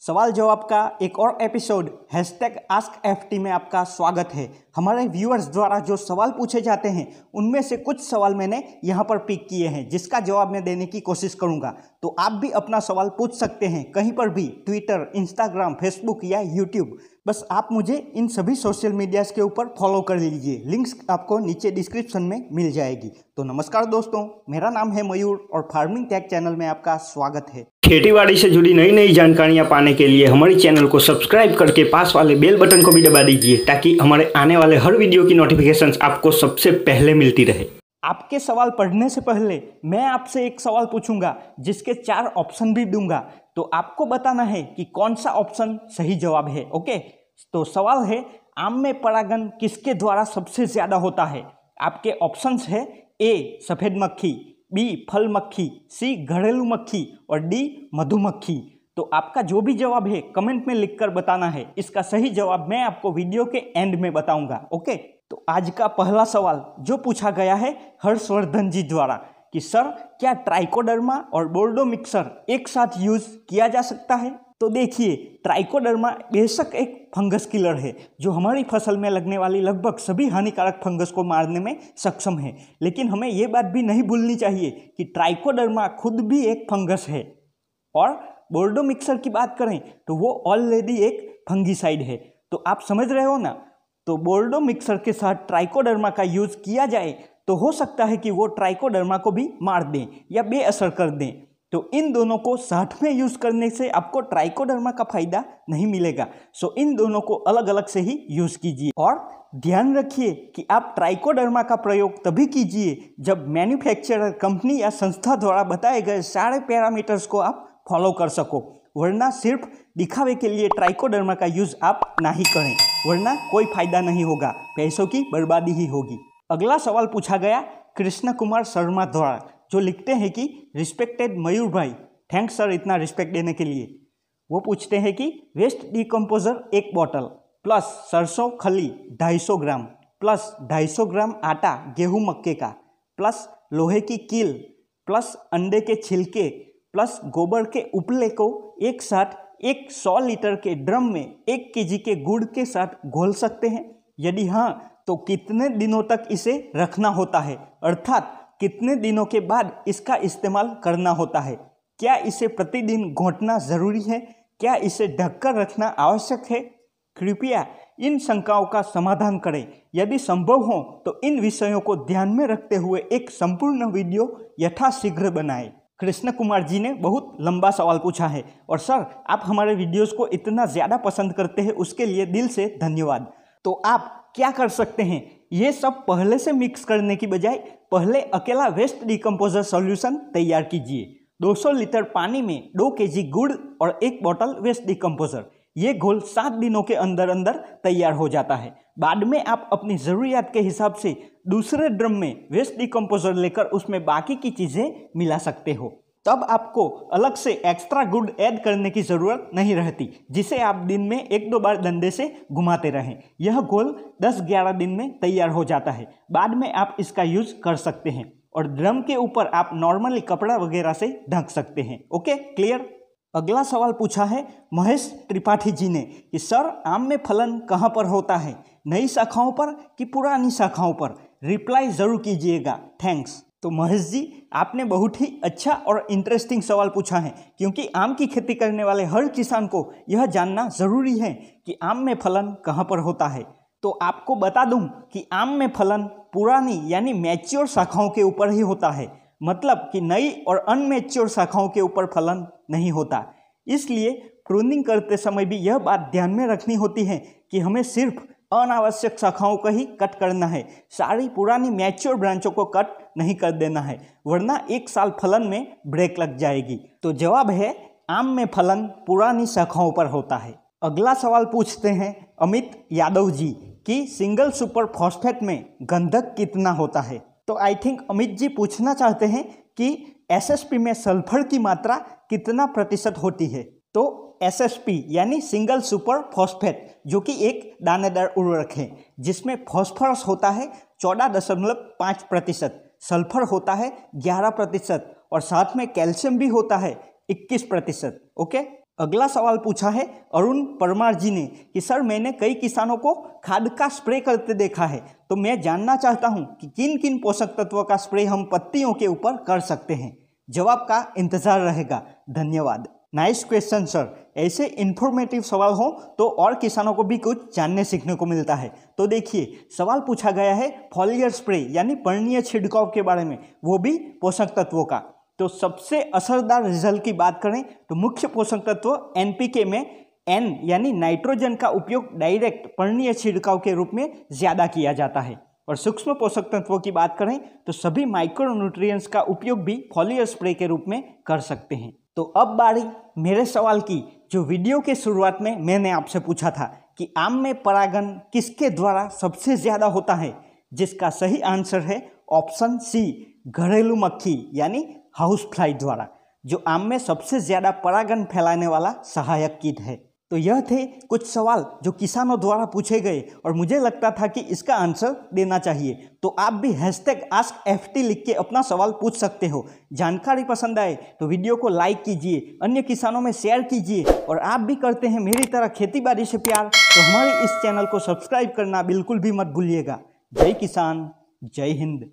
सवाल जवाब का एक और एपिसोड #AskFT में आपका स्वागत है। हमारे व्यूअर्स द्वारा जो सवाल पूछे जाते हैं उनमें से कुछ सवाल मैंने यहाँ पर पिक किए हैं जिसका जवाब मैं देने की कोशिश करूँगा। तो आप भी अपना सवाल पूछ सकते हैं कहीं पर भी, ट्विटर, इंस्टाग्राम, फेसबुक या यूट्यूब। बस आप मुझे इन सभी सोशल मीडियाज़ के ऊपर फॉलो कर लीजिए। लिंक्स आपको नीचे डिस्क्रिप्शन में मिल जाएगी। तो नमस्कार दोस्तों, मेरा नाम है मयूर और फार्मिंग टेक चैनल में आपका स्वागत है। खेतीबाड़ी से जुड़ी नई नई जानकारियां पाने के लिए हमारे चैनल को सब्सक्राइब करके पास वाले बेल बटन को भी दबा दीजिए ताकि हमारे आने वाले हर वीडियो की नोटिफिकेशंस आपको सबसे पहले मिलती रहे। आपके सवाल पढ़ने से पहले मैं आपसे एक सवाल पूछूंगा जिसके 4 ऑप्शन भी दूंगा। तो आपको बताना है कि कौन सा ऑप्शन सही जवाब है। ओके, तो सवाल है, आम में परागण किसके द्वारा सबसे ज़्यादा होता है? आपके ऑप्शंस है ए सफ़ेद मक्खी, बी फल मक्खी, सी घरेलू मक्खी और डी मधुमक्खी। तो आपका जो भी जवाब है कमेंट में लिखकर बताना है। इसका सही जवाब मैं आपको वीडियो के एंड में बताऊंगा। ओके, तो आज का पहला सवाल जो पूछा गया है हर्षवर्धन जी द्वारा कि सर क्या ट्राइकोडर्मा और बोर्डो मिक्सर एक साथ यूज किया जा सकता है? तो देखिए, ट्राइकोडर्मा बेशक एक फंगस किलर है जो हमारी फसल में लगने वाली लगभग सभी हानिकारक फंगस को मारने में सक्षम है। लेकिन हमें ये बात भी नहीं भूलनी चाहिए कि ट्राइकोडर्मा खुद भी एक फंगस है। और बोर्डो मिक्सर की बात करें तो वो ऑलरेडी एक फंगीसाइड है। तो आप समझ रहे हो ना। तो बोर्डो मिक्सर के साथ ट्राइकोडर्मा का यूज़ किया जाए तो हो सकता है कि वो ट्राइकोडर्मा को भी मार दें या बेअसर कर दें। तो इन दोनों को साथ में यूज़ करने से आपको ट्राइकोडर्मा का फायदा नहीं मिलेगा। सो इन दोनों को अलग अलग से ही यूज़ कीजिए। और ध्यान रखिए कि आप ट्राइकोडर्मा का प्रयोग तभी कीजिए जब मैन्युफैक्चरर, कंपनी या संस्था द्वारा बताए गए सारे पैरामीटर्स को आप फॉलो कर सको। वरना सिर्फ दिखावे के लिए ट्राइकोडर्मा का यूज़ आप ना ही करें, वरना कोई फायदा नहीं होगा, पैसों की बर्बादी ही होगी। अगला सवाल पूछा गया कृष्ण कुमार शर्मा द्वारा, जो लिखते हैं कि रिस्पेक्टेड मयूर भाई, थैंक्स सर इतना रिस्पेक्ट देने के लिए। वो पूछते हैं कि वेस्ट डिकम्पोजर 1 बॉटल प्लस सरसों खली 250 ग्राम प्लस 250 ग्राम आटा गेहूं मक्के का प्लस लोहे की कील प्लस अंडे के छिलके प्लस गोबर के उपले को एक साथ एक 100 लीटर के ड्रम में 1 केजी के गुड़ के साथ घोल सकते हैं? यदि हाँ, तो कितने दिनों तक इसे रखना होता है, अर्थात कितने दिनों के बाद इसका इस्तेमाल करना होता है? क्या इसे प्रतिदिन घोंटना ज़रूरी है? क्या इसे ढककर रखना आवश्यक है? कृपया इन शंकाओं का समाधान करें। यदि संभव हो तो इन विषयों को ध्यान में रखते हुए एक संपूर्ण वीडियो यथाशीघ्र बनाएं। कृष्ण कुमार जी ने बहुत लंबा सवाल पूछा है और सर आप हमारे वीडियोस को इतना ज़्यादा पसंद करते हैं, उसके लिए दिल से धन्यवाद। तो आप क्या कर सकते हैं, ये सब पहले से मिक्स करने की बजाय पहले अकेला वेस्ट डिकम्पोजर सॉल्यूशन तैयार कीजिए। 200 लीटर पानी में 2 केजी गुड़ और 1 बोतल वेस्ट डिकम्पोजर, ये घोल 7 दिनों के अंदर अंदर तैयार हो जाता है। बाद में आप अपनी ज़रूरियात के हिसाब से दूसरे ड्रम में वेस्ट डिकम्पोजर लेकर उसमें बाकी की चीज़ें मिला सकते हो। तब आपको अलग से एक्स्ट्रा गुड़ ऐड करने की ज़रूरत नहीं रहती, जिसे आप दिन में 1-2 बार डंडे से घुमाते रहें। यह घोल 10-11 दिन में तैयार हो जाता है। बाद में आप इसका यूज़ कर सकते हैं और ड्रम के ऊपर आप नॉर्मली कपड़ा वगैरह से ढक सकते हैं। Okay, clear. अगला सवाल पूछा है महेश त्रिपाठी जी ने कि सर आम में फलन कहाँ पर होता है, नई शाखाओं पर कि पुरानी शाखाओं पर? रिप्लाई ज़रूर कीजिएगा, थैंक्स। तो महेश जी, आपने बहुत ही अच्छा और इंटरेस्टिंग सवाल पूछा है, क्योंकि आम की खेती करने वाले हर किसान को यह जानना ज़रूरी है कि आम में फलन कहाँ पर होता है। तो आपको बता दूं कि आम में फलन पुरानी यानी मैच्योर शाखाओं के ऊपर ही होता है, मतलब कि नई और अनमैच्योर शाखाओं के ऊपर फलन नहीं होता। इसलिए प्रूनिंग करते समय भी यह बात ध्यान में रखनी होती है कि हमें सिर्फ अनावश्यक शाखाओं को ही कट करना है, सारी पुरानी मैच्योर ब्रांचों को कट नहीं कर देना है, वरना 1 साल फलन में ब्रेक लग जाएगी। तो जवाब है आम में फलन पुरानी शाखाओं पर होता है। अगला सवाल पूछते हैं अमित यादव जी कि सिंगल सुपर फॉस्फेट में गंधक कितना होता है? तो आई थिंक अमित जी पूछना चाहते हैं कि एसएसपी में सल्फर की मात्रा कितना प्रतिशत होती है? तो एसएसपी यानी सिंगल सुपर फॉस्फेट, जो कि एक दानेदार उर्वरक है जिसमें फॉस्फोरस होता है 14.5%, सल्फर होता है 11% और साथ में कैल्शियम भी होता है 21%। ओके, अगला सवाल पूछा है अरुण परमार जी ने कि सर मैंने कई किसानों को खाद का स्प्रे करते देखा है, तो मैं जानना चाहता हूं कि किन किन पोषक तत्वों का स्प्रे हम पत्तियों के ऊपर कर सकते हैं। जवाब का इंतजार रहेगा। धन्यवाद। Nice question sir. ऐसे इन्फॉर्मेटिव सवाल हो तो और किसानों को भी कुछ जानने सीखने को मिलता है। तो देखिए, सवाल पूछा गया है फॉलियर स्प्रे यानी पर्णीय छिड़काव के बारे में, वो भी पोषक तत्वों का। तो सबसे असरदार रिजल्ट की बात करें तो मुख्य पोषक तत्व एनपीके में एन यानी नाइट्रोजन का उपयोग डायरेक्ट पर्णीय छिड़काव के रूप में ज़्यादा किया जाता है। और सूक्ष्म पोषक तत्वों की बात करें तो सभी माइक्रोन्यूट्रिएंट्स का उपयोग भी फॉलियर स्प्रे के रूप में कर सकते हैं। तो अब बारी मेरे सवाल की, जो वीडियो के शुरुआत में मैंने आपसे पूछा था कि आम में परागण किसके द्वारा सबसे ज़्यादा होता है, जिसका सही आंसर है ऑप्शन सी, घरेलू मक्खी यानी हाउस फ्लाई द्वारा, जो आम में सबसे ज़्यादा परागण फैलाने वाला सहायक कीट है। तो यह थे कुछ सवाल जो किसानों द्वारा पूछे गए और मुझे लगता था कि इसका आंसर देना चाहिए। तो आप भी #AskFT लिख के अपना सवाल पूछ सकते हो। जानकारी पसंद आए तो वीडियो को लाइक कीजिए, अन्य किसानों में शेयर कीजिए, और आप भी करते हैं मेरी तरह खेती बाड़ी से प्यार तो हमारे इस चैनल को सब्सक्राइब करना बिल्कुल भी मत भूलिएगा। जय किसान, जय हिंद।